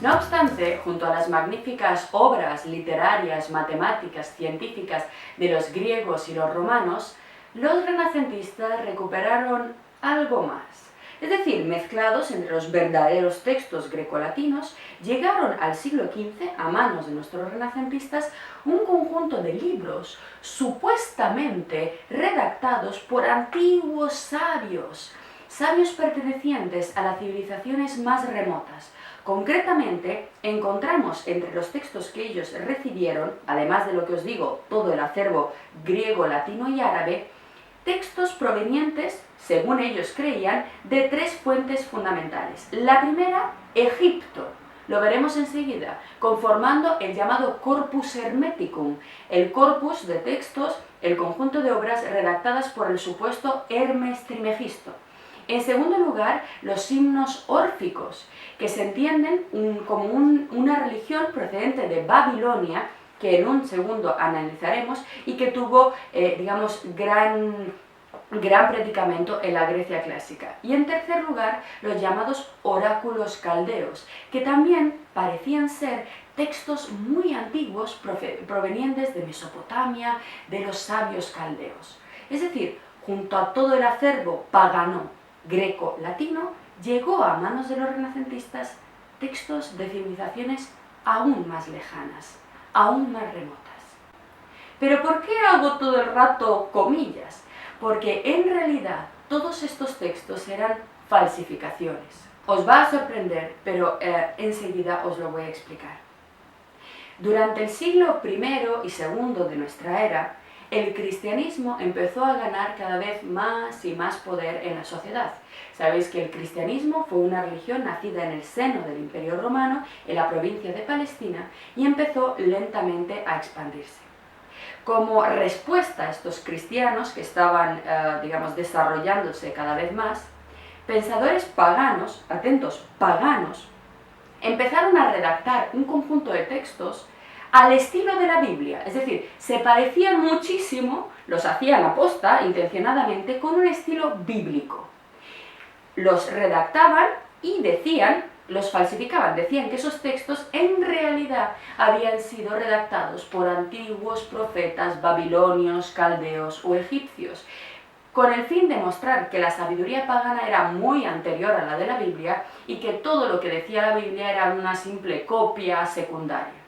No obstante, junto a las magníficas obras literarias, matemáticas, científicas de los griegos y los romanos, los renacentistas recuperaron algo más. Es decir, mezclados entre los verdaderos textos grecolatinos, llegaron al siglo XV, a manos de nuestros renacentistas, un conjunto de libros supuestamente redactados por antiguos sabios pertenecientes a las civilizaciones más remotas. Concretamente, encontramos entre los textos que ellos recibieron, además de lo que os digo, todo el acervo griego, latino y árabe, textos provenientes, según ellos creían, de tres fuentes fundamentales. La primera, Egipto, lo veremos enseguida, conformando el llamado Corpus Hermeticum, el corpus de textos, el conjunto de obras redactadas por el supuesto Hermes Trimegisto. En segundo lugar, los himnos órficos, que se entienden como una religión procedente de Babilonia, que en un segundo analizaremos y que tuvo, gran predicamento en la Grecia clásica. Y en tercer lugar, los llamados oráculos caldeos, que también parecían ser textos muy antiguos provenientes de Mesopotamia, de los sabios caldeos. Es decir, junto a todo el acervo pagano greco-latino, llegó a manos de los renacentistas textos de civilizaciones aún más lejanas, aún más remotas. ¿Pero por qué hago todo el rato comillas? Porque en realidad todos estos textos eran falsificaciones. Os va a sorprender, pero enseguida os lo voy a explicar. Durante el siglo I y II de nuestra era, el cristianismo empezó a ganar cada vez más y más poder en la sociedad. Sabéis que el cristianismo fue una religión nacida en el seno del Imperio Romano, en la provincia de Palestina, y empezó lentamente a expandirse. Como respuesta a estos cristianos que estaban, desarrollándose cada vez más, pensadores paganos, atentos, paganos, empezaron a redactar un conjunto de textos al estilo de la Biblia, es decir, se parecían muchísimo, los hacían aposta, intencionadamente, con un estilo bíblico. Los redactaban y los falsificaban, decían que esos textos en realidad habían sido redactados por antiguos profetas babilonios, caldeos o egipcios, con el fin de mostrar que la sabiduría pagana era muy anterior a la de la Biblia y que todo lo que decía la Biblia era una simple copia secundaria.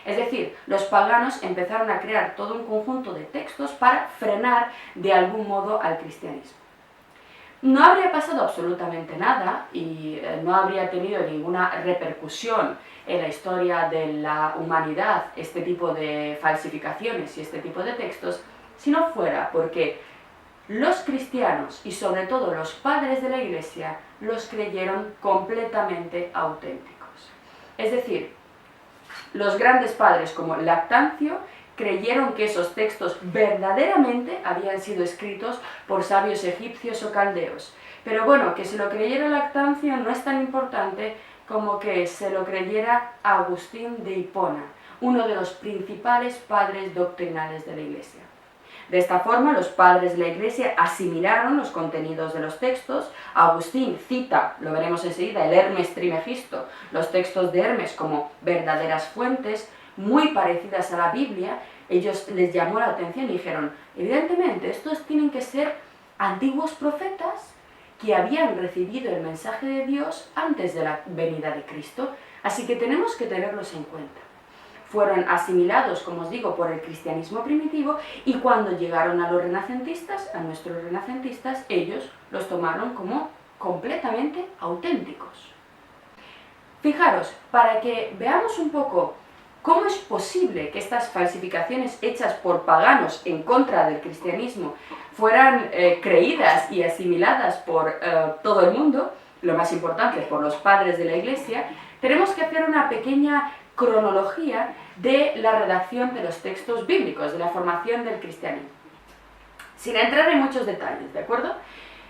Es decir, los paganos empezaron a crear todo un conjunto de textos para frenar de algún modo al cristianismo. No habría pasado absolutamente nada y no habría tenido ninguna repercusión en la historia de la humanidad este tipo de falsificaciones y este tipo de textos, si no fuera porque los cristianos y sobre todo los padres de la Iglesia los creyeron completamente auténticos. Es decir, los grandes padres como Lactancio creyeron que esos textos verdaderamente habían sido escritos por sabios egipcios o caldeos. Pero bueno, que se lo creyera Lactancio no es tan importante como que se lo creyera Agustín de Hipona, uno de los principales padres doctrinales de la Iglesia. De esta forma, los padres de la Iglesia asimilaron los contenidos de los textos. Agustín cita, lo veremos enseguida, el Hermes Trimegisto, los textos de Hermes como verdaderas fuentes, muy parecidas a la Biblia. Ellos les llamó la atención y dijeron, evidentemente, estos tienen que ser antiguos profetas que habían recibido el mensaje de Dios antes de la venida de Cristo, así que tenemos que tenerlos en cuenta. Fueron asimilados, como os digo, por el cristianismo primitivo y cuando llegaron a los renacentistas, a nuestros renacentistas, ellos los tomaron como completamente auténticos. Fijaros, para que veamos un poco cómo es posible que estas falsificaciones hechas por paganos en contra del cristianismo fueran creídas y asimiladas por todo el mundo, lo más importante, por los padres de la Iglesia, tenemos que hacer una pequeña cronología de la redacción de los textos bíblicos, de la formación del cristianismo. Sin entrar en muchos detalles, ¿de acuerdo?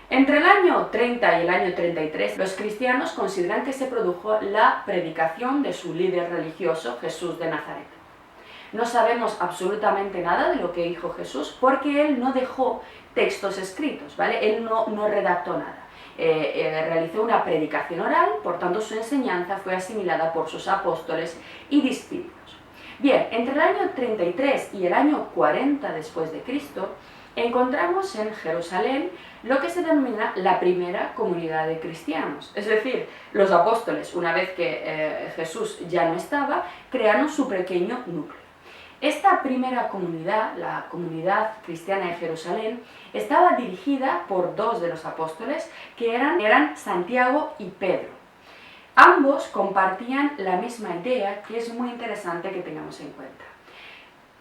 Entre el año 30 y el año 33, los cristianos consideran que se produjo la predicación de su líder religioso, Jesús de Nazaret. No sabemos absolutamente nada de lo que dijo Jesús porque él no dejó textos escritos, ¿vale? Él no redactó nada. realizó una predicación oral, por tanto su enseñanza fue asimilada por sus apóstoles y discípulos. Bien, entre el año 33 y el año 40 después de Cristo, encontramos en Jerusalén lo que se denomina la primera comunidad de cristianos. Es decir, los apóstoles, una vez que Jesús ya no estaba, crearon su pequeño núcleo. Esta primera comunidad, la comunidad cristiana de Jerusalén, estaba dirigida por dos de los apóstoles, que eran Santiago y Pedro. Ambos compartían la misma idea, que es muy interesante que tengamos en cuenta.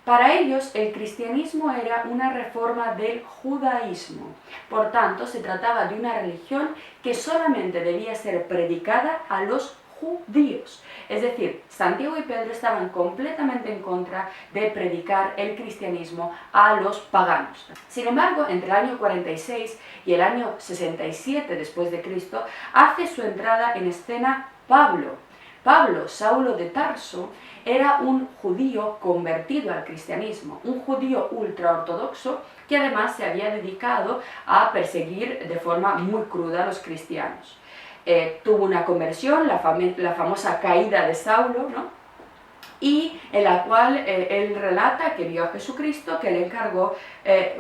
Para ellos, el cristianismo era una reforma del judaísmo. Por tanto, se trataba de una religión que solamente debía ser predicada a los judíos. Es decir, Santiago y Pedro estaban completamente en contra de predicar el cristianismo a los paganos. Sin embargo, entre el año 46 y el año 67 después de Cristo, hace su entrada en escena Pablo. Pablo, Saulo de Tarso, era un judío convertido al cristianismo, un judío ultraortodoxo que además se había dedicado a perseguir de forma muy cruda a los cristianos. Tuvo una conversión, la famosa caída de Saulo, ¿no? Y en la cual él relata que vio a Jesucristo, que le encargó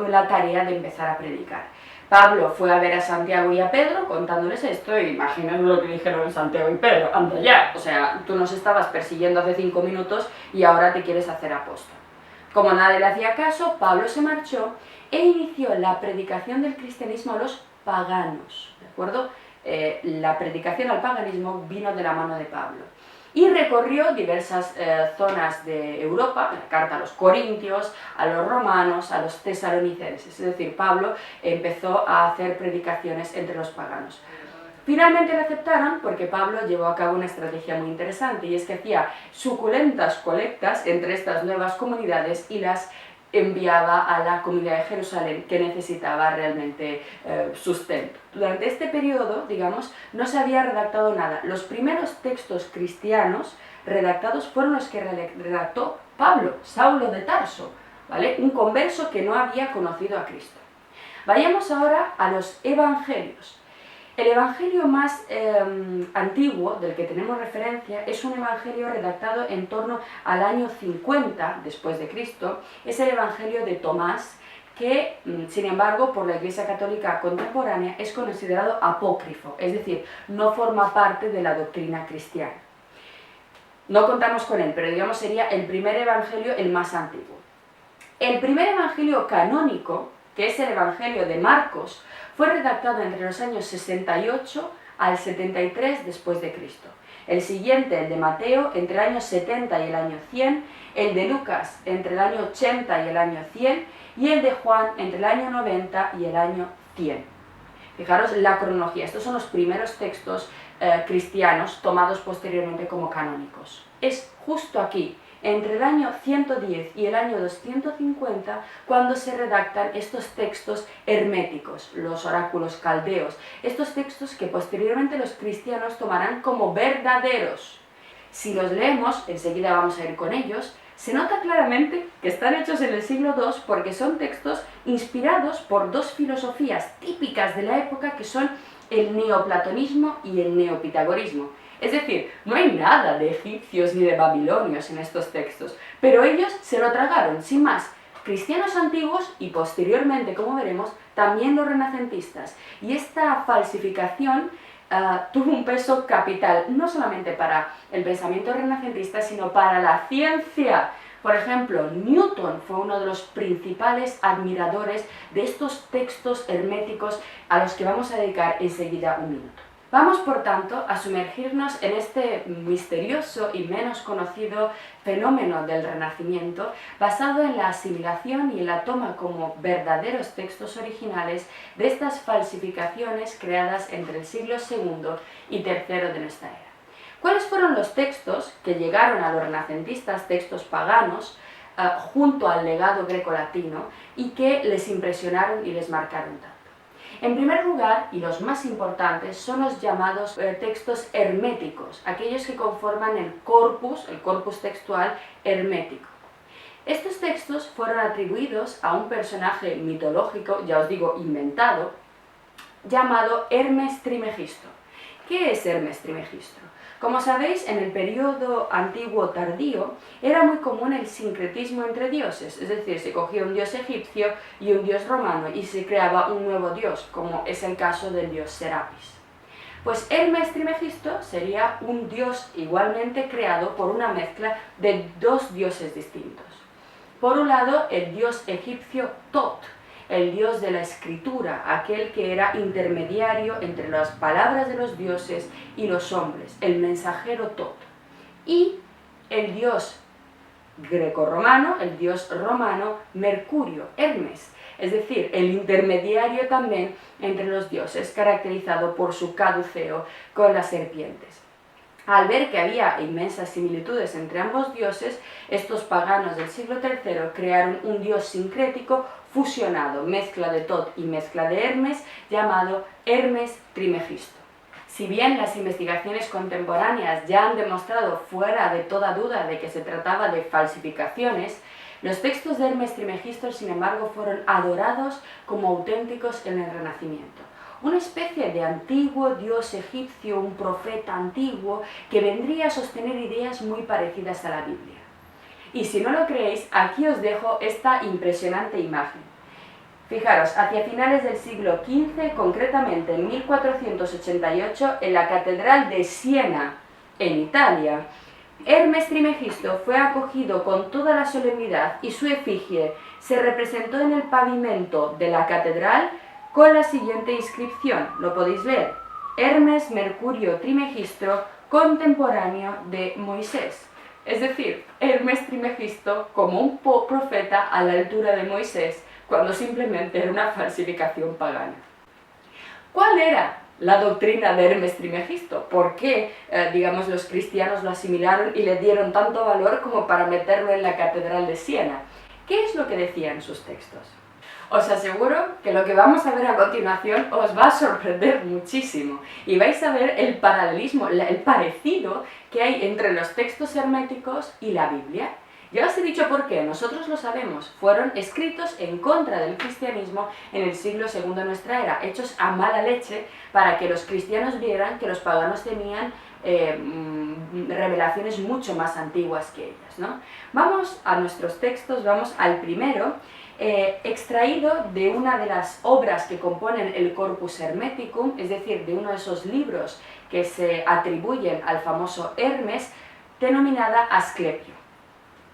la tarea de empezar a predicar. Pablo fue a ver a Santiago y a Pedro contándoles esto, y imaginaos lo que dijeron Santiago y Pedro: anda ya, o sea, tú nos estabas persiguiendo hace 5 minutos y ahora te quieres hacer apóstol. Como nadie le hacía caso, Pablo se marchó e inició la predicación del cristianismo a los paganos, ¿de acuerdo? La predicación al paganismo vino de la mano de Pablo. Y recorrió diversas zonas de Europa, la carta a los corintios, a los romanos, a los tesalonicenses. Es decir, Pablo empezó a hacer predicaciones entre los paganos. Finalmente le aceptaron porque Pablo llevó a cabo una estrategia muy interesante, y es que hacía suculentas colectas entre estas nuevas comunidades y las enviaba a la comunidad de Jerusalén, que necesitaba realmente sustento. Durante este periodo, digamos, no se había redactado nada. Los primeros textos cristianos redactados fueron los que redactó Pablo, Saulo de Tarso, ¿vale? Un converso que no había conocido a Cristo. Vayamos ahora a los evangelios. El evangelio más antiguo del que tenemos referencia es un evangelio redactado en torno al año 50 después de Cristo. Es el evangelio de Tomás, que sin embargo por la Iglesia Católica contemporánea es considerado apócrifo, es decir, no forma parte de la doctrina cristiana. No contamos con él, pero digamos sería el primer evangelio, el más antiguo. El primer evangelio canónico, que es el evangelio de Marcos, fue redactado entre los años 68 al 73 después de Cristo. El siguiente, el de Mateo, entre el año 70 y el año 100, el de Lucas entre el año 80 y el año 100, y el de Juan entre el año 90 y el año 100. Fijaros la cronología, estos son los primeros textos cristianos tomados posteriormente como canónicos. Es justo aquí, entre el año 110 y el año 250, cuando se redactan estos textos herméticos, los oráculos caldeos, estos textos que posteriormente los cristianos tomarán como verdaderos. Si los leemos, enseguida vamos a ir con ellos, se nota claramente que están hechos en el siglo II porque son textos inspirados por dos filosofías típicas de la época, que son el neoplatonismo y el neopitagorismo. Es decir, no hay nada de egipcios ni de babilonios en estos textos, pero ellos se lo tragaron, sin más. Cristianos antiguos y posteriormente, como veremos, también los renacentistas. Y esta falsificación tuvo un peso capital, no solamente para el pensamiento renacentista, sino para la ciencia. Por ejemplo, Newton fue uno de los principales admiradores de estos textos herméticos, a los que vamos a dedicar enseguida un minuto. Vamos, por tanto, a sumergirnos en este misterioso y menos conocido fenómeno del Renacimiento, basado en la asimilación y en la toma como verdaderos textos originales de estas falsificaciones creadas entre el siglo II y III de nuestra era. ¿Cuáles fueron los textos que llegaron a los renacentistas, textos paganos, junto al legado grecolatino, y que les impresionaron y les marcaron tanto? En primer lugar, y los más importantes, son los llamados textos herméticos, aquellos que conforman el corpus textual hermético. Estos textos fueron atribuidos a un personaje mitológico, ya os digo, inventado, llamado Hermes Trismegisto. ¿Qué es Hermes Trismegisto? Como sabéis, en el periodo antiguo tardío era muy común el sincretismo entre dioses, es decir, se cogía un dios egipcio y un dios romano y se creaba un nuevo dios, como es el caso del dios Serapis. Pues Hermes Trismegisto sería un dios igualmente creado por una mezcla de dos dioses distintos. Por un lado, el dios egipcio Tot, el dios de la escritura, aquel que era intermediario entre las palabras de los dioses y los hombres, el mensajero Tot. Y el dios grecorromano, el dios romano Mercurio, Hermes, es decir, el intermediario también entre los dioses, caracterizado por su caduceo con las serpientes. Al ver que había inmensas similitudes entre ambos dioses, estos paganos del siglo III crearon un dios sincrético fusionado, mezcla de Tot y mezcla de Hermes, llamado Hermes Trismegisto. Si bien las investigaciones contemporáneas ya han demostrado fuera de toda duda de que se trataba de falsificaciones, los textos de Hermes Trismegisto, sin embargo, fueron adorados como auténticos en el Renacimiento. Una especie de antiguo dios egipcio, un profeta antiguo, que vendría a sostener ideas muy parecidas a la Biblia. Y si no lo creéis, aquí os dejo esta impresionante imagen. Fijaros, hacia finales del siglo XV, concretamente en 1488, en la Catedral de Siena, en Italia, Hermes Trismegisto fue acogido con toda la solemnidad y su efigie se representó en el pavimento de la catedral con la siguiente inscripción, lo podéis leer: Hermes Mercurio Trismegisto, contemporáneo de Moisés. Es decir, Hermes Trismegisto como un profeta a la altura de Moisés, cuando simplemente era una falsificación pagana. ¿Cuál era la doctrina de Hermes Trismegisto? ¿Por qué, digamos, los cristianos lo asimilaron y le dieron tanto valor como para meterlo en la Catedral de Siena? ¿Qué es lo que decían sus textos? Os aseguro que lo que vamos a ver a continuación os va a sorprender muchísimo y vais a ver el paralelismo, el parecido que hay entre los textos herméticos y la Biblia. Ya os he dicho por qué, nosotros lo sabemos, fueron escritos en contra del cristianismo en el siglo II de nuestra era, hechos a mala leche para que los cristianos vieran que los paganos tenían revelaciones mucho más antiguas que ellas, ¿no? Vamos a nuestros textos, vamos al primero, extraído de una de las obras que componen el Corpus Hermeticum, es decir, de uno de esos libros que se atribuyen al famoso Hermes, denominada Asclepio.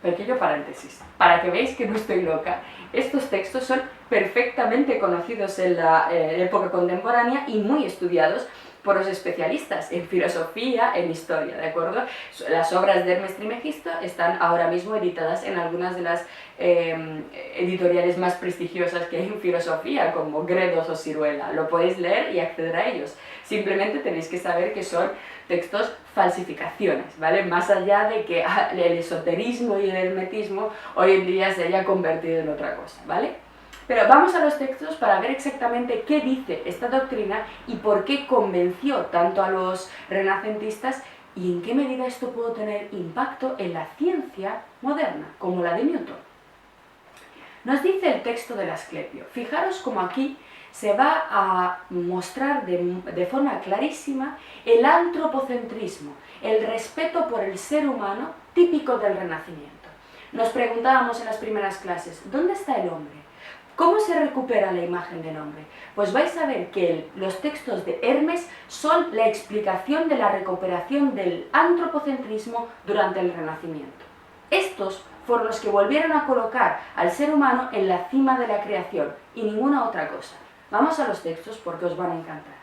Pequeño paréntesis, para que veáis que no estoy loca. Estos textos son perfectamente conocidos en la época contemporánea y muy estudiados por los especialistas en filosofía, en historia, ¿de acuerdo? Las obras de Hermes Trismegisto están ahora mismo editadas en algunas de las editoriales más prestigiosas que hay en filosofía, como Gredos o Siruela. Lo podéis leer y acceder a ellos. Simplemente tenéis que saber que son textos falsificaciones, ¿vale? Más allá de que el esoterismo y el hermetismo hoy en día se haya convertido en otra cosa, ¿vale? Pero vamos a los textos para ver exactamente qué dice esta doctrina y por qué convenció tanto a los renacentistas y en qué medida esto pudo tener impacto en la ciencia moderna, como la de Newton. Nos dice el texto del Asclepio. Fijaros cómo aquí se va a mostrar de forma clarísima el antropocentrismo, el respeto por el ser humano típico del Renacimiento. Nos preguntábamos en las primeras clases, ¿dónde está el hombre? ¿Cómo se recupera la imagen del hombre? Pues vais a ver que los textos de Hermes son la explicación de la recuperación del antropocentrismo durante el Renacimiento. Estos fueron los que volvieron a colocar al ser humano en la cima de la creación y ninguna otra cosa. Vamos a los textos porque os van a encantar.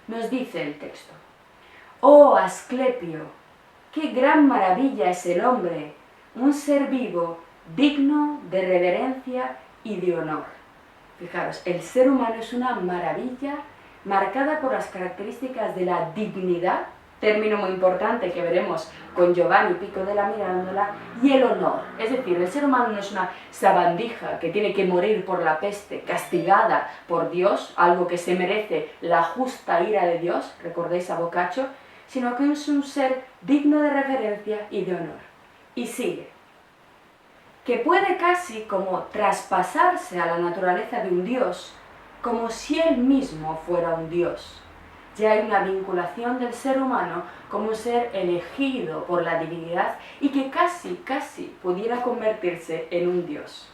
Nos dice el texto: «Oh Asclepio, qué gran maravilla es el hombre, un ser vivo, digno de reverencia y de honor». Fijaros, el ser humano es una maravilla marcada por las características de la dignidad, término muy importante que veremos con Giovanni Pico della Mirandola, y el honor. Es decir, el ser humano no es una sabandija que tiene que morir por la peste, castigada por Dios, algo que se merece la justa ira de Dios, recordéis a Boccaccio, sino que es un ser digno de reverencia y de honor. Y sigue: que puede casi como traspasarse a la naturaleza de un dios, como si él mismo fuera un Dios. Ya hay una vinculación del ser humano como un ser elegido por la divinidad y que casi pudiera convertirse en un Dios.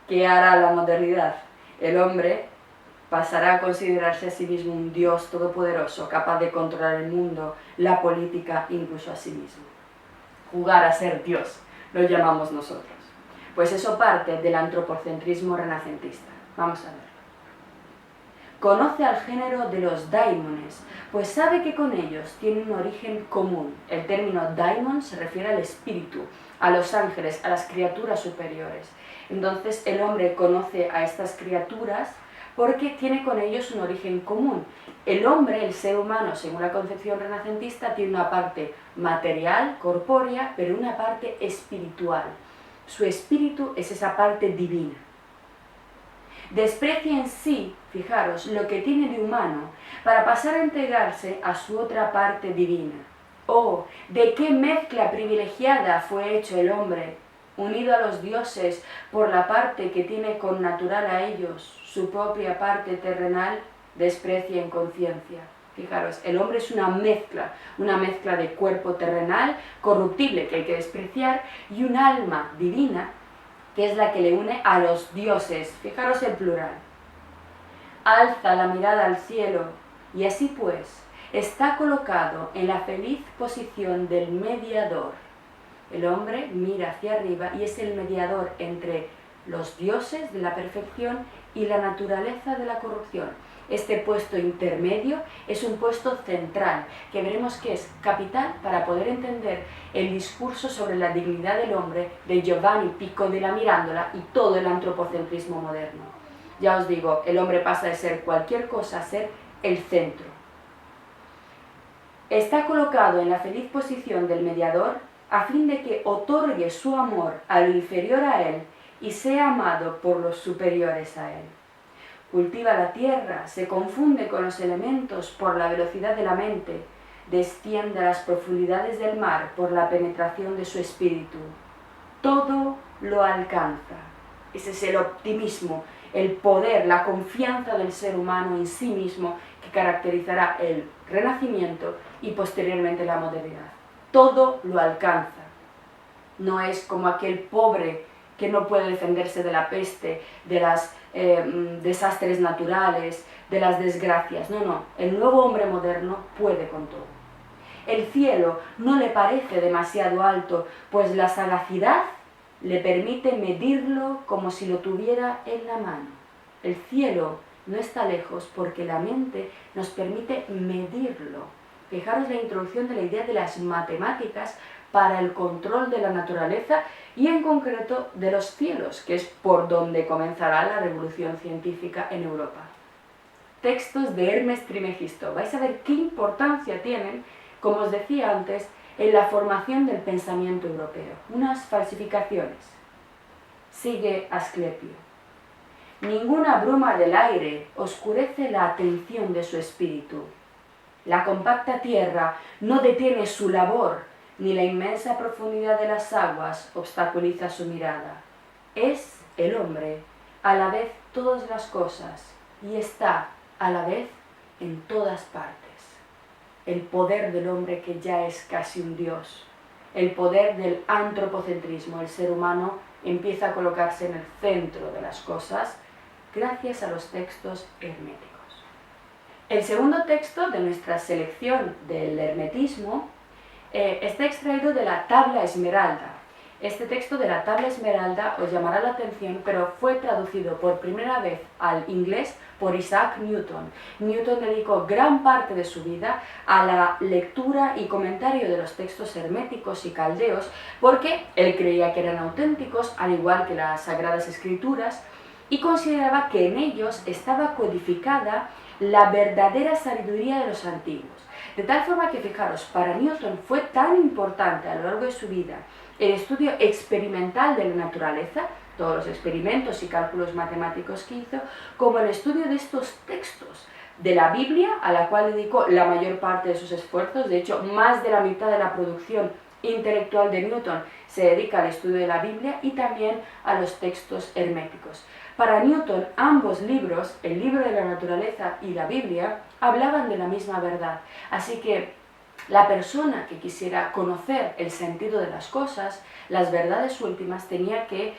¿Qué hará la modernidad? El hombre pasará a considerarse a sí mismo un Dios todopoderoso, capaz de controlar el mundo, la política, incluso a sí mismo. Jugar a ser Dios, lo llamamos nosotros. Pues eso parte del antropocentrismo renacentista. Vamos a ver. Conoce al género de los daimones, pues sabe que con ellos tiene un origen común. El término daimon se refiere al espíritu, a los ángeles, a las criaturas superiores. Entonces el hombre conoce a estas criaturas porque tiene con ellos un origen común. El hombre, el ser humano, según la concepción renacentista, tiene una parte material, corpórea, pero una parte espiritual. Su espíritu es esa parte divina. Desprecia en sí, fijaros, lo que tiene de humano para pasar a entregarse a su otra parte divina. Oh, de qué mezcla privilegiada fue hecho el hombre, unido a los dioses por la parte que tiene con natural a ellos, su propia parte terrenal, desprecia en conciencia. Fijaros, el hombre es una mezcla de cuerpo terrenal, corruptible, que hay que despreciar, y un alma divina, que es la que le une a los dioses. Fijaros el plural. Alza la mirada al cielo, y así pues, está colocado en la feliz posición del mediador. El hombre mira hacia arriba y es el mediador entre los dioses de la perfección y la naturaleza de la corrupción. Este puesto intermedio es un puesto central, que veremos que es capital para poder entender el discurso sobre la dignidad del hombre de Giovanni Pico della Mirandola y todo el antropocentrismo moderno. Ya os digo, el hombre pasa de ser cualquier cosa a ser el centro. Está colocado en la feliz posición del mediador a fin de que otorgue su amor a lo inferior a él y sea amado por los superiores a él. Cultiva la tierra, se confunde con los elementos por la velocidad de la mente, desciende a las profundidades del mar por la penetración de su espíritu. Todo lo alcanza. Ese es el optimismo, el poder, la confianza del ser humano en sí mismo que caracterizará el Renacimiento y posteriormente la modernidad. Todo lo alcanza. No es como aquel pobre que no puede defenderse de la peste, de los desastres naturales, de las desgracias. No, el nuevo hombre moderno puede con todo. El cielo no le parece demasiado alto, pues la sagacidad le permite medirlo como si lo tuviera en la mano. El cielo no está lejos porque la mente nos permite medirlo. Fijaros la introducción de la idea de las matemáticas para el control de la naturaleza y en concreto de los cielos, que es por donde comenzará la revolución científica en Europa. Textos de Hermes Trismegisto. Vais a ver qué importancia tienen, como os decía antes, en la formación del pensamiento europeo. Unas falsificaciones. Sigue Asclepio. Ninguna bruma del aire oscurece la atención de su espíritu. La compacta tierra no detiene su labor, ni la inmensa profundidad de las aguas obstaculiza su mirada. Es el hombre a la vez todas las cosas y está a la vez en todas partes. El poder del hombre que ya es casi un dios, el poder del antropocentrismo, el ser humano empieza a colocarse en el centro de las cosas gracias a los textos herméticos. El segundo texto de nuestra selección del hermetismo está extraído de la Tabla Esmeralda. Este texto de la Tabla Esmeralda os llamará la atención, pero fue traducido por primera vez al inglés por Isaac Newton. Newton dedicó gran parte de su vida a la lectura y comentario de los textos herméticos y caldeos, porque él creía que eran auténticos, al igual que las Sagradas Escrituras, y consideraba que en ellos estaba codificada la verdadera sabiduría de los antiguos. De tal forma que, fijaros, para Newton fue tan importante a lo largo de su vida el estudio experimental de la naturaleza, todos los experimentos y cálculos matemáticos que hizo, como el estudio de estos textos de la Biblia, a la cual dedicó la mayor parte de sus esfuerzos. De hecho, más de la mitad de la producción intelectual de Newton se dedica al estudio de la Biblia y también a los textos herméticos. Para Newton, ambos libros, el libro de la naturaleza y la Biblia, hablaban de la misma verdad. Así que la persona que quisiera conocer el sentido de las cosas, las verdades últimas, tenía que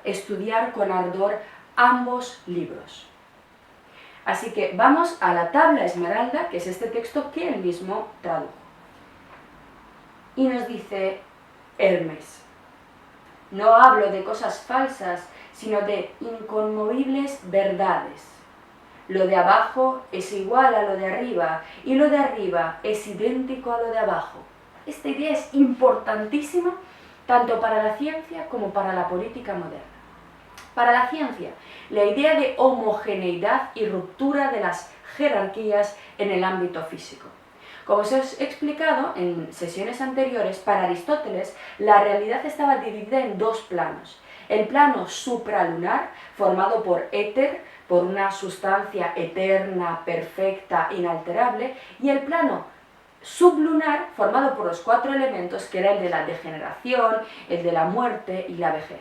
estudiar con ardor ambos libros. Así que vamos a la tabla esmeralda, que es este texto que él mismo tradujo. Y nos dice Hermes: no hablo de cosas falsas, sino de inconmovibles verdades. Lo de abajo es igual a lo de arriba, y lo de arriba es idéntico a lo de abajo. Esta idea es importantísima tanto para la ciencia como para la política moderna. Para la ciencia, la idea de homogeneidad y ruptura de las jerarquías en el ámbito físico. Como os he explicado en sesiones anteriores, para Aristóteles la realidad estaba dividida en dos planos. El plano supralunar, formado por éter, por una sustancia eterna, perfecta, inalterable, y el plano sublunar, formado por los cuatro elementos, que era el de la degeneración, el de la muerte y la vejez.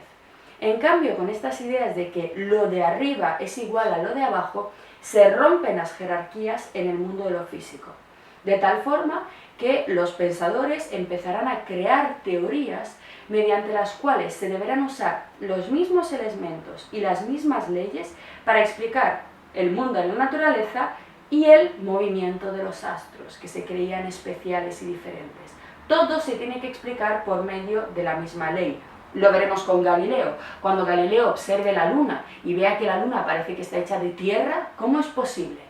En cambio, con estas ideas de que lo de arriba es igual a lo de abajo, se rompen las jerarquías en el mundo de lo físico. De tal forma que los pensadores empezarán a crear teorías mediante las cuales se deberán usar los mismos elementos y las mismas leyes para explicar el mundo de la naturaleza y el movimiento de los astros, que se creían especiales y diferentes. Todo se tiene que explicar por medio de la misma ley. Lo veremos con Galileo. Cuando Galileo observe la luna y vea que la luna parece que está hecha de tierra, ¿cómo es posible?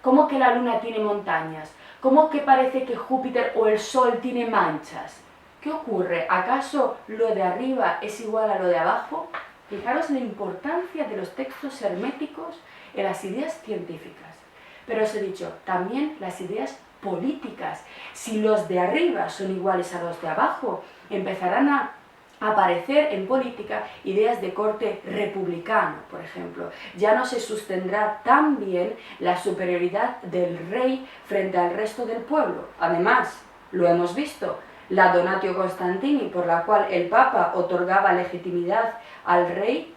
¿Cómo que la luna tiene montañas? ¿Cómo que parece que Júpiter o el Sol tiene manchas? ¿Qué ocurre? ¿Acaso lo de arriba es igual a lo de abajo? Fijaros la importancia de los textos herméticos en las ideas científicas. Pero os he dicho, también las ideas políticas. Si los de arriba son iguales a los de abajo, empezarán a aparecer en política ideas de corte republicano, por ejemplo. Ya no se sostendrá tan bien la superioridad del rey frente al resto del pueblo. Además, lo hemos visto, la Donatio Constantini, por la cual el Papa otorgaba legitimidad al rey,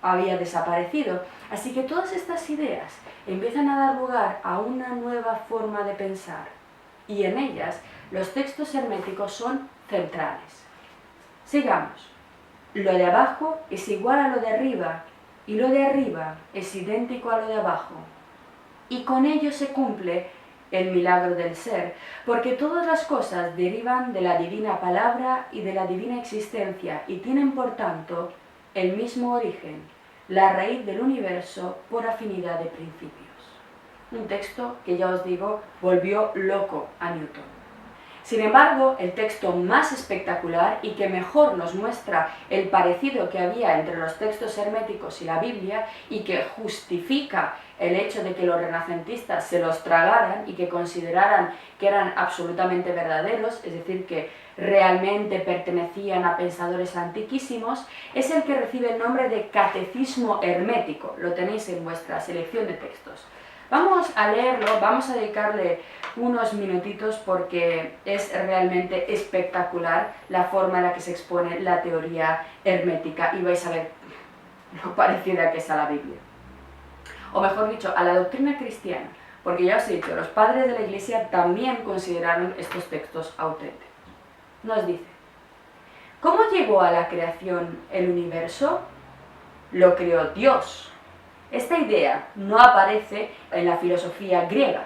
había desaparecido. Así que todas estas ideas empiezan a dar lugar a una nueva forma de pensar, y en ellas los textos herméticos son centrales. Sigamos. Lo de abajo es igual a lo de arriba, y lo de arriba es idéntico a lo de abajo. Y con ello se cumple el milagro del ser, porque todas las cosas derivan de la divina palabra y de la divina existencia, y tienen por tanto el mismo origen, la raíz del universo por afinidad de principios. Un texto que, ya os digo, volvió loco a Newton. Sin embargo, el texto más espectacular y que mejor nos muestra el parecido que había entre los textos herméticos y la Biblia, y que justifica el hecho de que los renacentistas se los tragaran y que consideraran que eran absolutamente verdaderos, es decir, que realmente pertenecían a pensadores antiquísimos, es el que recibe el nombre de Catecismo Hermético. Lo tenéis en vuestra selección de textos. Vamos a leerlo, vamos a dedicarle unos minutitos porque es realmente espectacular la forma en la que se expone la teoría hermética, y vais a ver lo parecida que es a la Biblia. O mejor dicho, a la doctrina cristiana, porque ya os he dicho, los padres de la Iglesia también consideraron estos textos auténticos. Nos dice: ¿cómo llegó a la creación el universo? Lo creó Dios. Esta idea no aparece en la filosofía griega.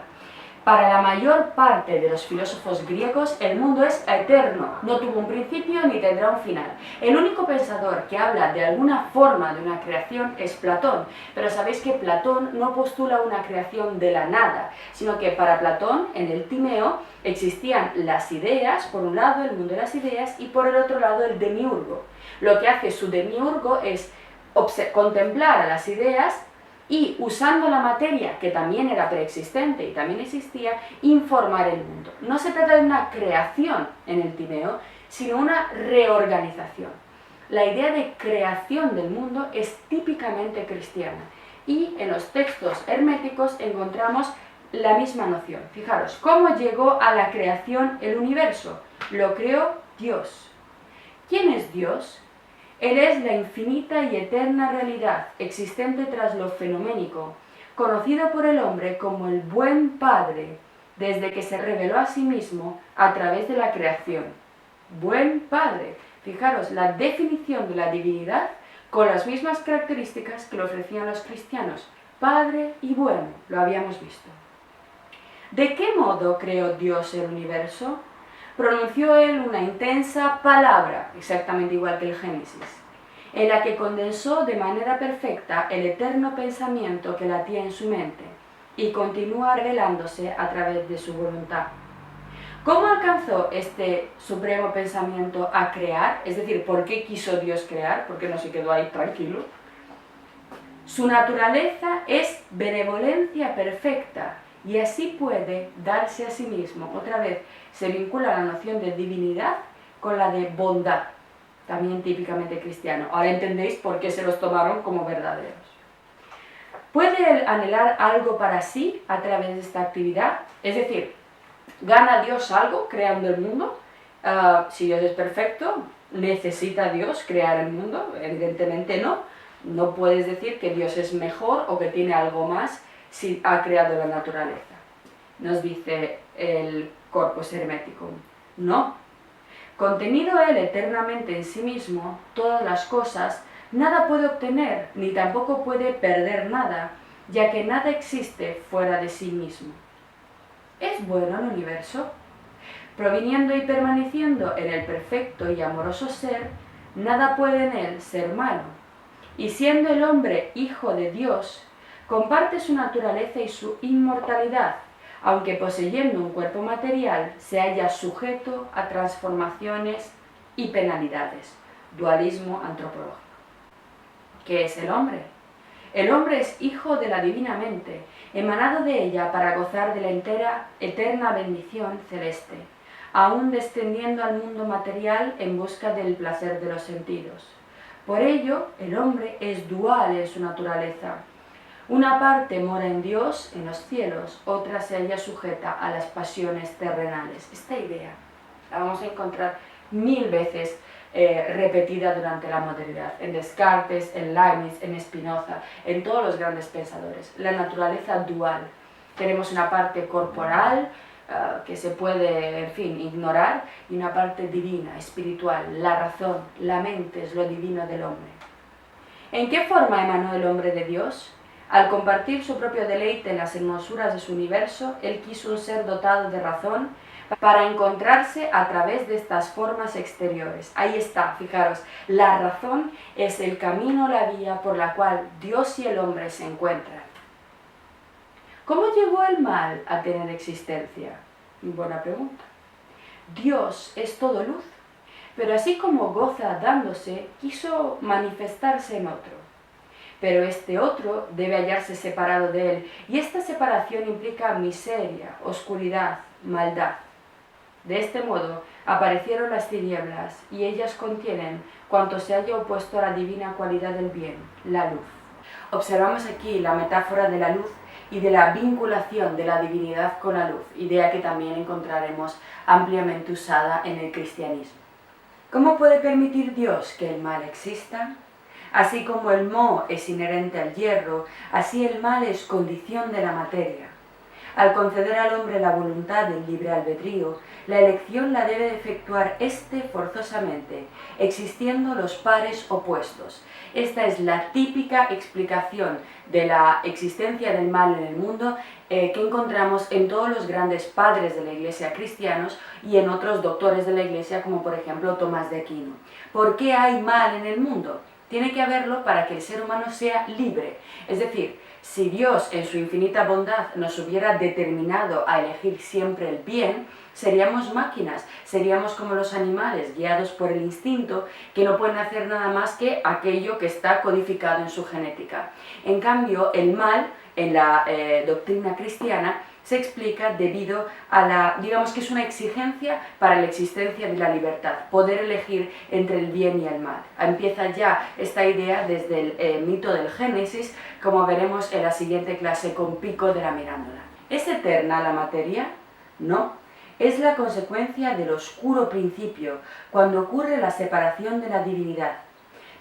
Para la mayor parte de los filósofos griegos, el mundo es eterno, no tuvo un principio ni tendrá un final. El único pensador que habla de alguna forma de una creación es Platón, pero sabéis que Platón no postula una creación de la nada, sino que para Platón, en el Timeo, existían las ideas, por un lado el mundo de las ideas, y por el otro lado el demiurgo. Lo que hace su demiurgo es contemplar a las ideas y, usando la materia, que también era preexistente y también existía, informar el mundo. No se trata de una creación en el Timeo, sino una reorganización. La idea de creación del mundo es típicamente cristiana, y en los textos herméticos encontramos la misma noción. Fijaros, ¿cómo llegó a la creación el universo? Lo creó Dios. ¿Quién es Dios? Él es la infinita y eterna realidad existente tras lo fenoménico, conocido por el hombre como el buen Padre, desde que se reveló a sí mismo a través de la creación. Buen Padre. Fijaros, la definición de la divinidad con las mismas características que le ofrecían los cristianos. Padre y bueno, lo habíamos visto. ¿De qué modo creó Dios el universo? Pronunció él una intensa palabra, exactamente igual que el Génesis, en la que condensó de manera perfecta el eterno pensamiento que latía en su mente y continúa revelándose a través de su voluntad. ¿Cómo alcanzó este supremo pensamiento a crear? Es decir, ¿por qué quiso Dios crear? ¿Por qué no se quedó ahí tranquilo? Su naturaleza es benevolencia perfecta y así puede darse a sí mismo. Otra vez se vincula la noción de divinidad con la de bondad, también típicamente cristiano. Ahora entendéis por qué se los tomaron como verdaderos. ¿Puede él anhelar algo para sí a través de esta actividad? Es decir, ¿gana Dios algo creando el mundo? Si Dios es perfecto, ¿necesita Dios crear el mundo? Evidentemente no. No puedes decir que Dios es mejor o que tiene algo más si ha creado la naturaleza. Nos dice el Corpus Hermeticum. No. Contenido él eternamente en sí mismo, todas las cosas, nada puede obtener, ni tampoco puede perder nada, ya que nada existe fuera de sí mismo. ¿Es bueno el universo? Proviniendo y permaneciendo en el perfecto y amoroso ser, nada puede en él ser malo. Y siendo el hombre hijo de Dios, comparte su naturaleza y su inmortalidad, aunque poseyendo un cuerpo material, se halla sujeto a transformaciones y penalidades. Dualismo antropológico. ¿Qué es el hombre? El hombre es hijo de la divina mente, emanado de ella para gozar de la eterna bendición celeste, aún descendiendo al mundo material en busca del placer de los sentidos. Por ello, el hombre es dual en su naturaleza. Una parte mora en Dios, en los cielos, otra se halla sujeta a las pasiones terrenales. Esta idea la vamos a encontrar 1000 veces repetida durante la modernidad, en Descartes, en Leibniz, en Spinoza, en todos los grandes pensadores. La naturaleza dual. Tenemos una parte corporal que se puede, en fin, ignorar, y una parte divina, espiritual, la razón, la mente es lo divino del hombre. ¿En qué forma emanó el hombre de Dios? Al compartir su propio deleite en las hermosuras de su universo, él quiso un ser dotado de razón para encontrarse a través de estas formas exteriores. Ahí está, fijaros, la razón es el camino, la vía por la cual Dios y el hombre se encuentran. ¿Cómo llegó el mal a tener existencia? Buena pregunta. Dios es todo luz, pero así como goza dándose, quiso manifestarse en otro. Pero este otro debe hallarse separado de él, y esta separación implica miseria, oscuridad, maldad. De este modo aparecieron las tinieblas, y ellas contienen cuanto se haya opuesto a la divina cualidad del bien, la luz. Observamos aquí la metáfora de la luz y de la vinculación de la divinidad con la luz, idea que también encontraremos ampliamente usada en el cristianismo. ¿Cómo puede permitir Dios que el mal exista? Así como el moho es inherente al hierro, así el mal es condición de la materia. Al conceder al hombre la voluntad del libre albedrío, la elección la debe efectuar éste forzosamente, existiendo los pares opuestos. Esta es la típica explicación de la existencia del mal en el mundo que encontramos en todos los grandes padres de la Iglesia cristianos y en otros doctores de la Iglesia, como por ejemplo Tomás de Aquino. ¿Por qué hay mal en el mundo? Tiene que haberlo para que el ser humano sea libre. Es decir, si Dios en su infinita bondad nos hubiera determinado a elegir siempre el bien, seríamos máquinas, seríamos como los animales guiados por el instinto que no pueden hacer nada más que aquello que está codificado en su genética. En cambio, el mal en la doctrina cristiana se explica debido a digamos que es una exigencia para la existencia de la libertad, poder elegir entre el bien y el mal. Empieza ya esta idea desde el mito del Génesis, como veremos en la siguiente clase con Pico de la Mirandola. ¿Es eterna la materia? No. Es la consecuencia del oscuro principio, cuando ocurre la separación de la divinidad.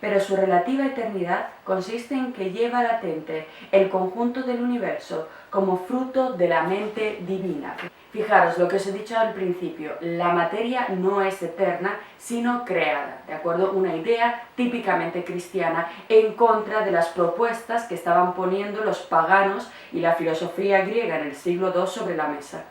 pero su relativa eternidad consiste en que lleva latente el conjunto del universo como fruto de la mente divina. Fijaros lo que os he dicho al principio, la materia no es eterna, sino creada, ¿de acuerdo? Una idea típicamente cristiana en contra de las propuestas que estaban poniendo los paganos y la filosofía griega en el siglo II sobre la mesa.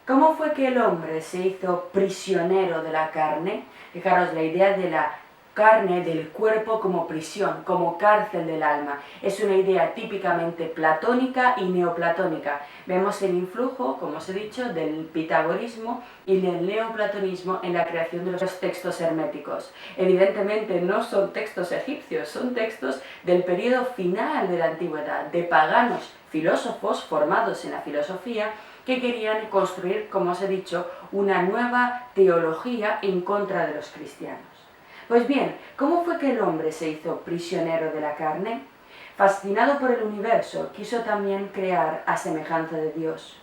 ¿Cómo fue que el hombre se hizo prisionero de la carne? Fijaros, la idea de la carne, del cuerpo como prisión, como cárcel del alma. Es una idea típicamente platónica y neoplatónica. Vemos el influjo, como os he dicho, del pitagorismo y del neoplatonismo en la creación de los textos herméticos. Evidentemente no son textos egipcios, son textos del periodo final de la antigüedad, de paganos filósofos formados en la filosofía que querían construir, como os he dicho, una nueva teología en contra de los cristianos. Pues bien, ¿cómo fue que el hombre se hizo prisionero de la carne? Fascinado por el universo, quiso también crear a semejanza de Dios,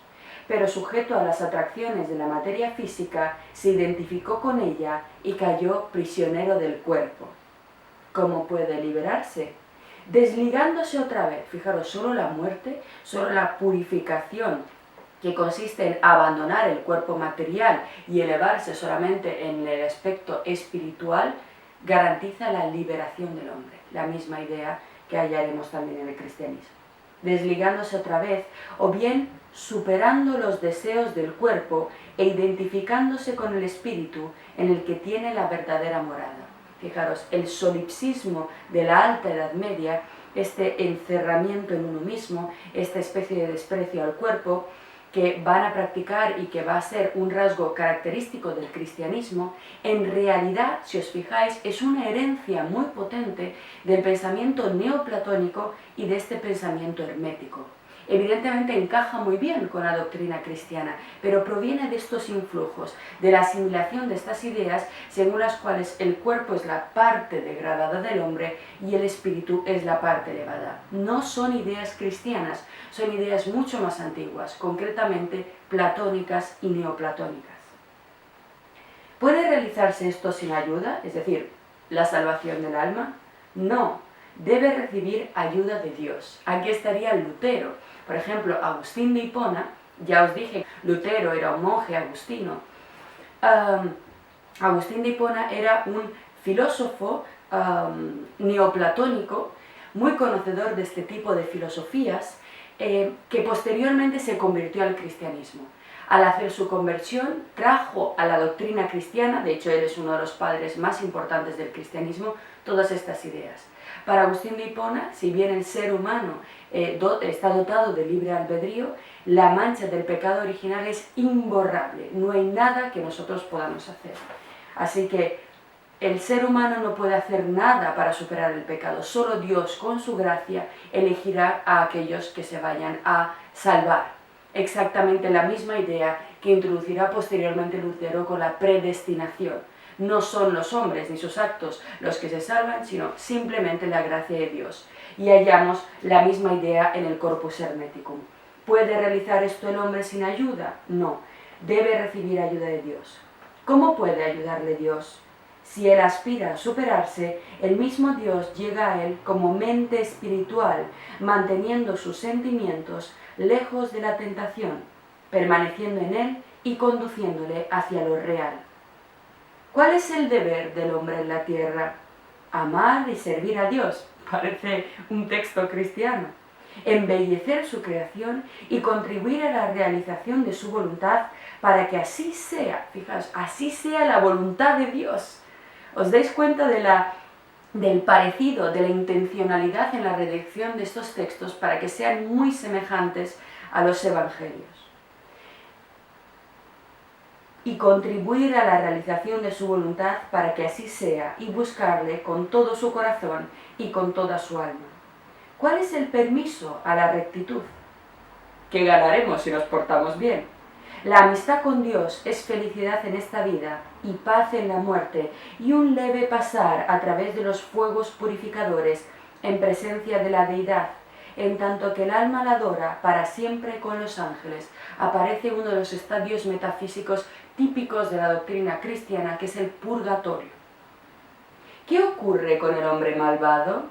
pero sujeto a las atracciones de la materia física, se identificó con ella y cayó prisionero del cuerpo. ¿Cómo puede liberarse? Desligándose otra vez. Fijaros, solo la muerte, solo la purificación, que consiste en abandonar el cuerpo material y elevarse solamente en el aspecto espiritual, garantiza la liberación del hombre, la misma idea que hallaremos también en el cristianismo. Desligándose otra vez, o bien superando los deseos del cuerpo e identificándose con el espíritu en el que tiene la verdadera morada. Fijaros, el solipsismo de la Alta Edad Media, este encerramiento en uno mismo, esta especie de desprecio al cuerpo, que van a practicar y que va a ser un rasgo característico del cristianismo, en realidad, si os fijáis, es una herencia muy potente del pensamiento neoplatónico y de este pensamiento hermético. Evidentemente encaja muy bien con la doctrina cristiana, pero proviene de estos influjos, de la asimilación de estas ideas según las cuales el cuerpo es la parte degradada del hombre y el espíritu es la parte elevada. No son ideas cristianas, son ideas mucho más antiguas, concretamente platónicas y neoplatónicas. ¿Puede realizarse esto sin ayuda? Es decir, ¿la salvación del alma? No, debe recibir ayuda de Dios. Aquí estaría Lutero. Por ejemplo, Agustín de Hipona, ya os dije, Lutero era un monje agustino. Agustín de Hipona era un filósofo neoplatónico, muy conocedor de este tipo de filosofías, que posteriormente se convirtió al cristianismo. Al hacer su conversión, trajo a la doctrina cristiana, de hecho él es uno de los padres más importantes del cristianismo, todas estas ideas. Para Agustín de Hipona, si bien el ser humano está dotado de libre albedrío, la mancha del pecado original es imborrable, no hay nada que nosotros podamos hacer. Así que el ser humano no puede hacer nada para superar el pecado, solo Dios con su gracia elegirá a aquellos que se vayan a salvar. Exactamente la misma idea que introducirá posteriormente Lutero con la predestinación. No son los hombres ni sus actos los que se salvan, sino simplemente la gracia de Dios. Y hallamos la misma idea en el Corpus Hermeticum. ¿Puede realizar esto el hombre sin ayuda? No, debe recibir ayuda de Dios. ¿Cómo puede ayudarle Dios? Si él aspira a superarse, el mismo Dios llega a él como mente espiritual, manteniendo sus sentimientos lejos de la tentación, permaneciendo en él y conduciéndole hacia lo real. ¿Cuál es el deber del hombre en la tierra? Amar y servir a Dios. Parece un texto cristiano. Embellecer su creación y contribuir a la realización de su voluntad para que así sea, fijaos, así sea la voluntad de Dios. ¿Os dais cuenta del parecido, de la intencionalidad en la redacción de estos textos para que sean muy semejantes a los evangelios? Y contribuir a la realización de su voluntad para que así sea, y buscarle con todo su corazón y con toda su alma. ¿Cuál es el permiso a la rectitud? Que ganaremos si nos portamos bien. La amistad con Dios es felicidad en esta vida y paz en la muerte, y un leve pasar a través de los fuegos purificadores en presencia de la Deidad. En tanto que el alma la adora para siempre con los ángeles, aparece uno de los estadios metafísicos típicos de la doctrina cristiana, que es el purgatorio. ¿Qué ocurre con el hombre malvado?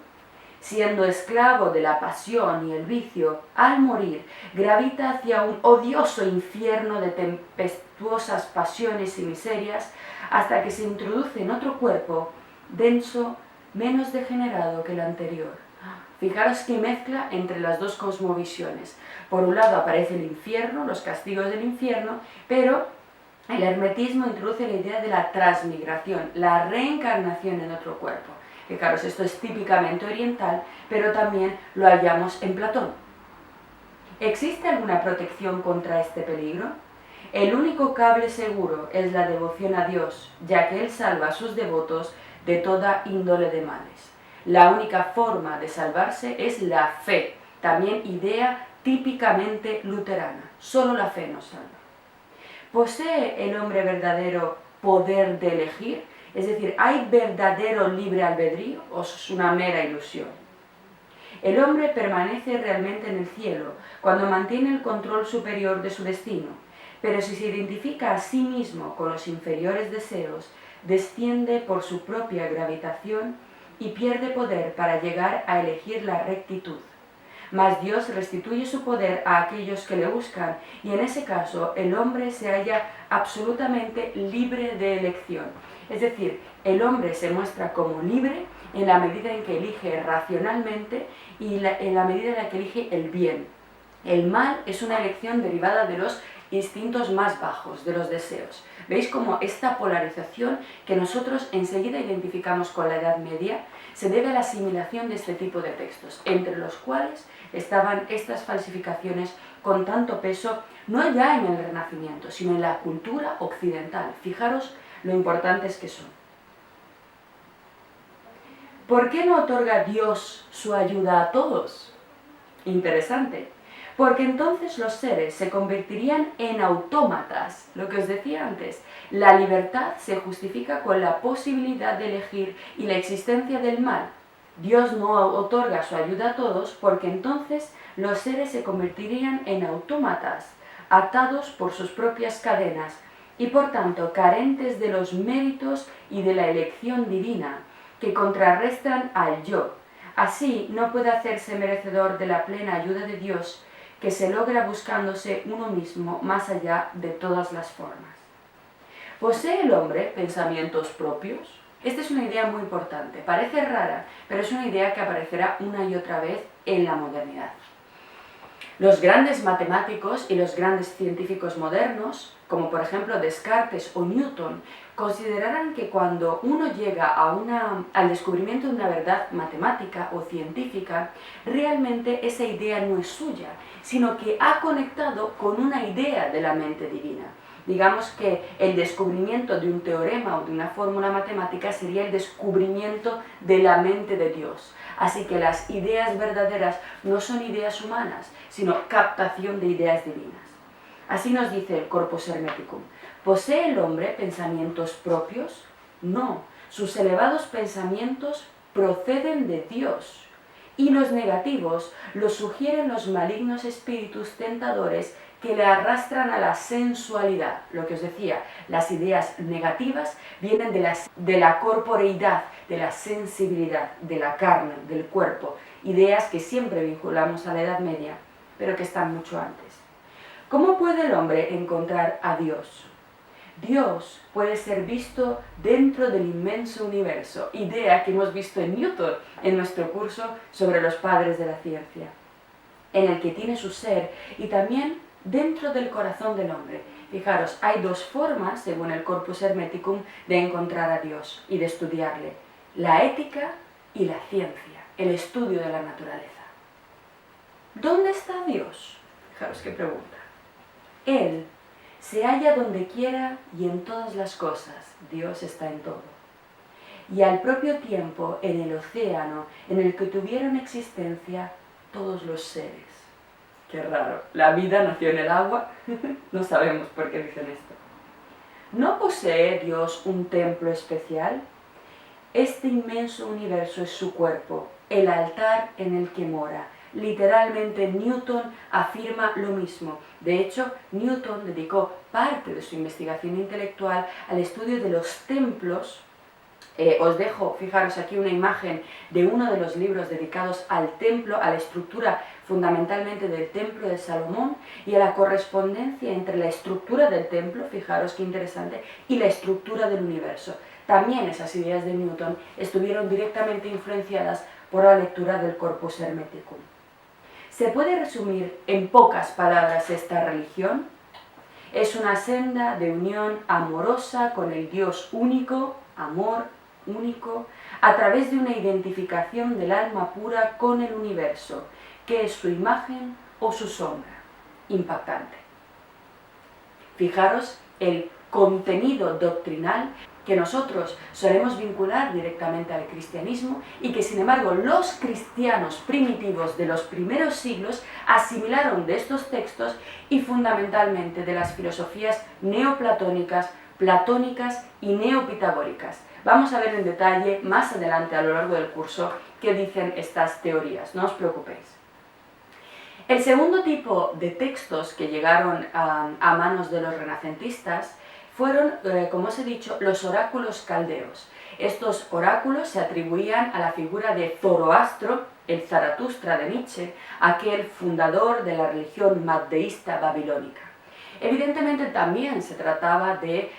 Siendo esclavo de la pasión y el vicio, al morir, gravita hacia un odioso infierno de tempestuosas pasiones y miserias, hasta que se introduce en otro cuerpo, denso, menos degenerado que el anterior. Fijaros qué mezcla entre las dos cosmovisiones. Por un lado aparece el infierno, los castigos del infierno, pero el hermetismo introduce la idea de la transmigración, la reencarnación en otro cuerpo. Fijaros, esto es típicamente oriental, pero también lo hallamos en Platón. ¿Existe alguna protección contra este peligro? El único cable seguro es la devoción a Dios, ya que Él salva a sus devotos de toda índole de males. La única forma de salvarse es la fe, también idea típicamente luterana. Solo la fe nos salva. ¿Posee el hombre verdadero poder de elegir? Es decir, ¿hay verdadero libre albedrío o es una mera ilusión? El hombre permanece realmente en el cielo cuando mantiene el control superior de su destino, pero si se identifica a sí mismo con los inferiores deseos, desciende por su propia gravitación y pierde poder para llegar a elegir la rectitud. Mas Dios restituye su poder a aquellos que le buscan y en ese caso el hombre se halla absolutamente libre de elección. Es decir, el hombre se muestra como libre en la medida en que elige racionalmente y en la medida en la que elige el bien. El mal es una elección derivada de los instintos más bajos, de los deseos. ¿Veis cómo esta polarización que nosotros enseguida identificamos con la Edad Media se debe a la asimilación de este tipo de textos, entre los cuales estaban estas falsificaciones con tanto peso, no ya en el Renacimiento, sino en la cultura occidental? Fijaros lo importantes que son. ¿Por qué no otorga Dios su ayuda a todos? Interesante. Porque entonces los seres se convertirían en autómatas, lo que os decía antes. La libertad se justifica con la posibilidad de elegir y la existencia del mal. Dios no otorga su ayuda a todos porque entonces los seres se convertirían en autómatas, atados por sus propias cadenas y por tanto carentes de los méritos y de la elección divina que contrarrestan al yo. Así no puede hacerse merecedor de la plena ayuda de Dios que se logra buscándose uno mismo más allá de todas las formas. ¿Posee el hombre pensamientos propios? Esta es una idea muy importante. Parece rara, pero es una idea que aparecerá una y otra vez en la modernidad. Los grandes matemáticos y los grandes científicos modernos, como por ejemplo Descartes o Newton, considerarán que cuando uno llega al descubrimiento de una verdad matemática o científica, realmente esa idea no es suya, sino que ha conectado con una idea de la mente divina. Digamos que el descubrimiento de un teorema o de una fórmula matemática sería el descubrimiento de la mente de Dios. Así que las ideas verdaderas no son ideas humanas, sino captación de ideas divinas. Así nos dice el Corpus Hermeticum. ¿Posee el hombre pensamientos propios? No, sus elevados pensamientos proceden de Dios. Y los negativos los sugieren los malignos espíritus tentadores que le arrastran a la sensualidad. Lo que os decía, las ideas negativas vienen de la corporeidad, de la sensibilidad, de la carne, del cuerpo. Ideas que siempre vinculamos a la Edad Media, pero que están mucho antes. ¿Cómo puede el hombre encontrar a Dios? Dios puede ser visto dentro del inmenso universo, idea que hemos visto en Newton en nuestro curso sobre los padres de la ciencia, en el que tiene su ser y también dentro del corazón del hombre. Fijaros, hay dos formas, según el Corpus Hermeticum, de encontrar a Dios y de estudiarle: la ética y la ciencia, el estudio de la naturaleza. ¿Dónde está Dios? Fijaros qué pregunta. Él se halla donde quiera y en todas las cosas. Dios está en todo. Y al propio tiempo en el océano en el que tuvieron existencia todos los seres. Qué raro, la vida nació en el agua. No sabemos por qué dicen esto. ¿No posee Dios un templo especial? Este inmenso universo es su cuerpo, el altar en el que mora. Literalmente Newton afirma lo mismo. De hecho, Newton dedicó parte de su investigación intelectual al estudio de los templos Os dejo, fijaros aquí una imagen de uno de los libros dedicados al templo, a la estructura fundamentalmente del templo de Salomón y a la correspondencia entre la estructura del templo, fijaros qué interesante, y la estructura del universo. También esas ideas de Newton estuvieron directamente influenciadas por la lectura del Corpus Hermeticum. ¿Se puede resumir en pocas palabras esta religión? Es una senda de unión amorosa con el Dios único, amor único, a través de una identificación del alma pura con el universo, que es su imagen o su sombra. Impactante. Fijaros el contenido doctrinal que nosotros solemos vincular directamente al cristianismo y que sin embargo los cristianos primitivos de los primeros siglos asimilaron de estos textos y fundamentalmente de las filosofías neoplatónicas, platónicas y neopitagóricas. Vamos a ver en detalle más adelante a lo largo del curso qué dicen estas teorías, no os preocupéis. El segundo tipo de textos que llegaron a manos de los renacentistas fueron, como os he dicho, los oráculos caldeos. Estos oráculos se atribuían a la figura de Zoroastro, el Zaratustra de Nietzsche, aquel fundador de la religión mazdeísta babilónica. Evidentemente también se trataba de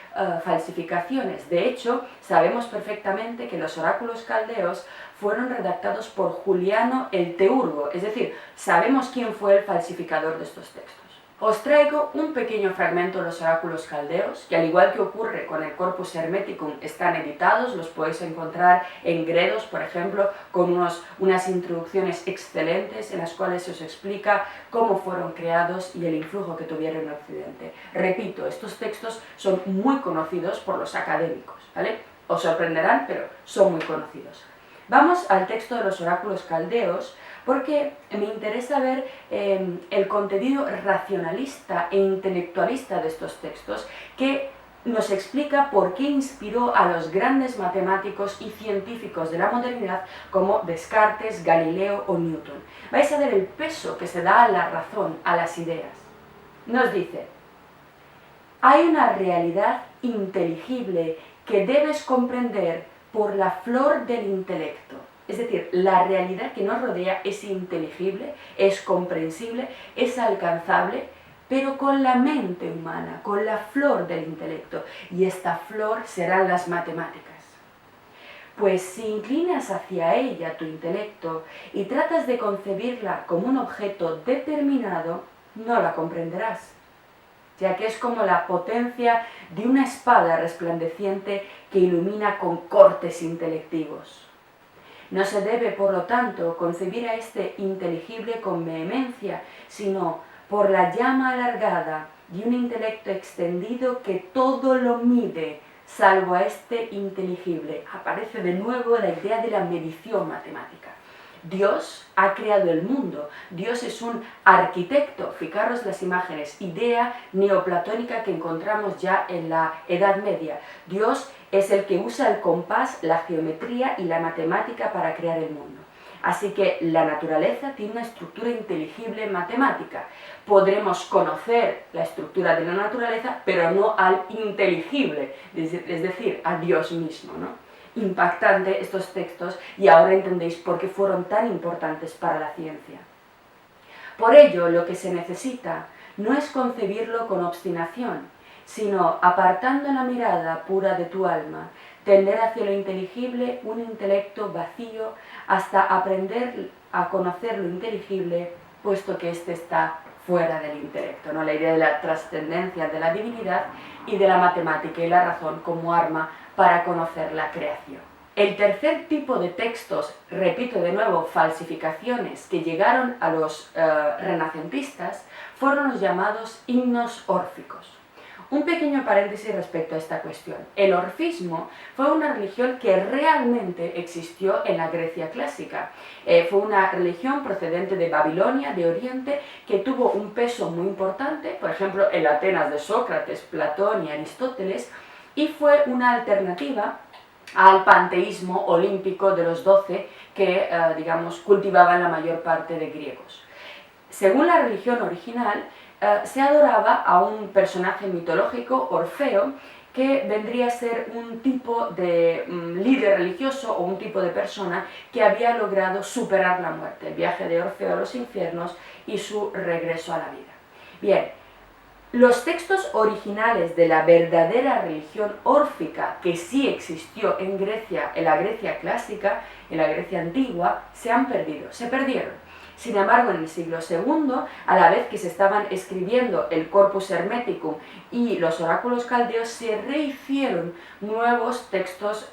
falsificaciones. De hecho, sabemos perfectamente que los oráculos caldeos fueron redactados por Juliano el Teurgo, es decir, sabemos quién fue el falsificador de estos textos. Os traigo un pequeño fragmento de los oráculos caldeos, que al igual que ocurre con el Corpus Hermeticum, están editados, los podéis encontrar en Gredos, por ejemplo, con unas introducciones excelentes en las cuales se os explica cómo fueron creados y el influjo que tuvieron en Occidente. Repito, estos textos son muy conocidos por los académicos, ¿vale? Os sorprenderán, pero son muy conocidos. Vamos al texto de los oráculos caldeos, porque me interesa ver el contenido racionalista e intelectualista de estos textos, que nos explica por qué inspiró a los grandes matemáticos y científicos de la modernidad como Descartes, Galileo o Newton. Vais a ver el peso que se da a la razón, a las ideas. Nos dice: hay una realidad inteligible que debes comprender por la flor del intelecto. Es decir, la realidad que nos rodea es inteligible, es comprensible, es alcanzable, pero con la mente humana, con la flor del intelecto. Y esta flor serán las matemáticas. Pues si inclinas hacia ella tu intelecto y tratas de concebirla como un objeto determinado, no la comprenderás, ya que es como la potencia de una espada resplandeciente que ilumina con cortes intelectivos. No se debe, por lo tanto, concebir a este inteligible con vehemencia, sino por la llama alargada de un intelecto extendido que todo lo mide, salvo a este inteligible. Aparece de nuevo la idea de la medición matemática. Dios ha creado el mundo, Dios es un arquitecto, fijaros las imágenes, idea neoplatónica que encontramos ya en la Edad Media. Dios es el que usa el compás, la geometría y la matemática para crear el mundo. Así que la naturaleza tiene una estructura inteligible matemática. Podremos conocer la estructura de la naturaleza, pero no al inteligible, es decir, a Dios mismo, ¿no? Impactante estos textos y ahora entendéis por qué fueron tan importantes para la ciencia. Por ello, lo que se necesita no es concebirlo con obstinación, sino apartando la mirada pura de tu alma, tender hacia lo inteligible un intelecto vacío hasta aprender a conocer lo inteligible, puesto que éste está fuera del intelecto, ¿no? La idea de la trascendencia de la divinidad y de la matemática y la razón como arma para conocer la creación. El tercer tipo de textos, repito de nuevo, falsificaciones que llegaron a los renacentistas, fueron los llamados himnos órficos. Un pequeño paréntesis respecto a esta cuestión. El orfismo fue una religión que realmente existió en la Grecia clásica. Fue una religión procedente de Babilonia, de Oriente, que tuvo un peso muy importante, por ejemplo, en Atenas de Sócrates, Platón y Aristóteles, y fue una alternativa al panteísmo olímpico de los 12 que, digamos, cultivaban la mayor parte de griegos. Según la religión original, se adoraba a un personaje mitológico, Orfeo, que vendría a ser un tipo de líder religioso o un tipo de persona que había logrado superar la muerte, el viaje de Orfeo a los infiernos y su regreso a la vida. Bien, los textos originales de la verdadera religión órfica que sí existió en Grecia, en la Grecia clásica, en la Grecia antigua, se han perdido, se perdieron. Sin embargo, en el siglo II, a la vez que se estaban escribiendo el Corpus Hermeticum y los oráculos caldeos, se rehicieron nuevos textos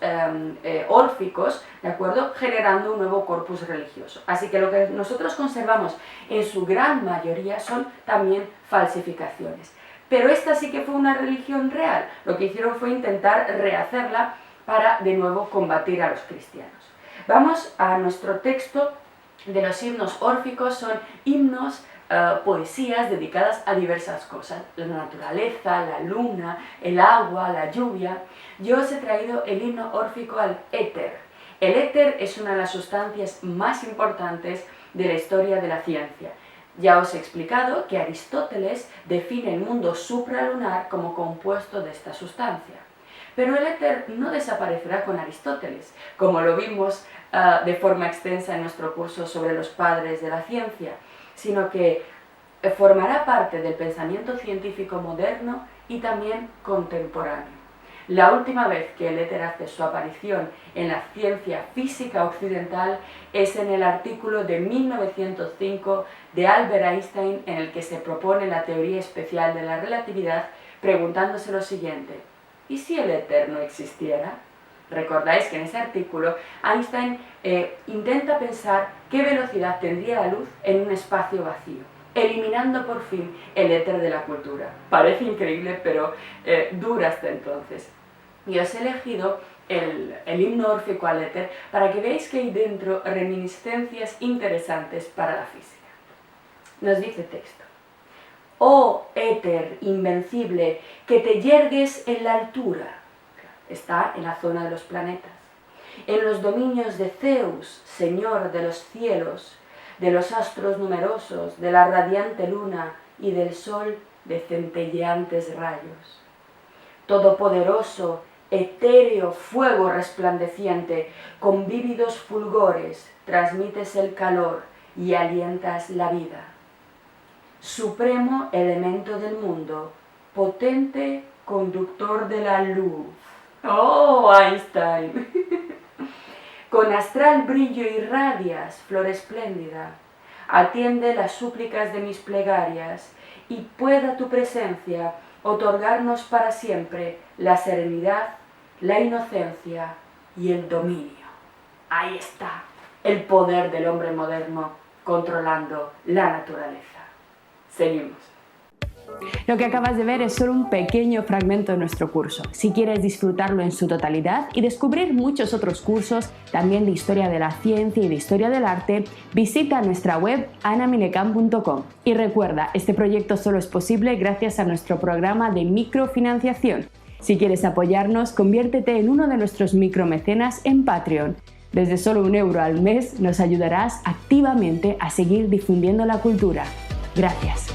órficos, ¿de acuerdo?, generando un nuevo corpus religioso. Así que lo que nosotros conservamos en su gran mayoría son también falsificaciones. Pero esta sí que fue una religión real. Lo que hicieron fue intentar rehacerla para de nuevo combatir a los cristianos. Vamos a nuestro texto de los himnos órficos. Son himnos, poesías dedicadas a diversas cosas, la naturaleza, la luna, el agua, la lluvia. Yo os he traído el himno órfico al éter. El éter es una de las sustancias más importantes de la historia de la ciencia. Ya os he explicado que Aristóteles define el mundo supralunar como compuesto de esta sustancia. Pero el éter no desaparecerá con Aristóteles, como lo vimos de forma extensa en nuestro curso sobre los padres de la ciencia, sino que formará parte del pensamiento científico moderno y también contemporáneo. La última vez que el éter hace su aparición en la ciencia física occidental es en el artículo de 1905 de Albert Einstein, en el que se propone la teoría especial de la relatividad, preguntándose lo siguiente: ¿y si el éter no existiera? Recordáis que en ese artículo Einstein intenta pensar qué velocidad tendría la luz en un espacio vacío, eliminando por fin el éter de la cultura. Parece increíble, pero dura hasta entonces. Y os he elegido el himno órfico al éter para que veáis que hay dentro reminiscencias interesantes para la física. Nos dice el texto: oh éter invencible, que te yergues en la altura. Está en la zona de los planetas, en los dominios de Zeus, señor de los cielos, de los astros numerosos, de la radiante luna y del sol de centelleantes rayos. Todopoderoso, etéreo fuego resplandeciente, con vívidos fulgores transmites el calor y alientas la vida. Supremo elemento del mundo, potente conductor de la luz. ¡Oh, Einstein! Con astral brillo irradias, flor espléndida, atiende las súplicas de mis plegarias y pueda tu presencia otorgarnos para siempre la serenidad, la inocencia y el dominio. Ahí está el poder del hombre moderno controlando la naturaleza. Seguimos. Lo que acabas de ver es solo un pequeño fragmento de nuestro curso. Si quieres disfrutarlo en su totalidad y descubrir muchos otros cursos, también de historia de la ciencia y de historia del arte, visita nuestra web anamilecam.com. Y recuerda, este proyecto solo es posible gracias a nuestro programa de microfinanciación. Si quieres apoyarnos, conviértete en uno de nuestros micromecenas en Patreon. Desde solo €1 al mes nos ayudarás activamente a seguir difundiendo la cultura. Gracias.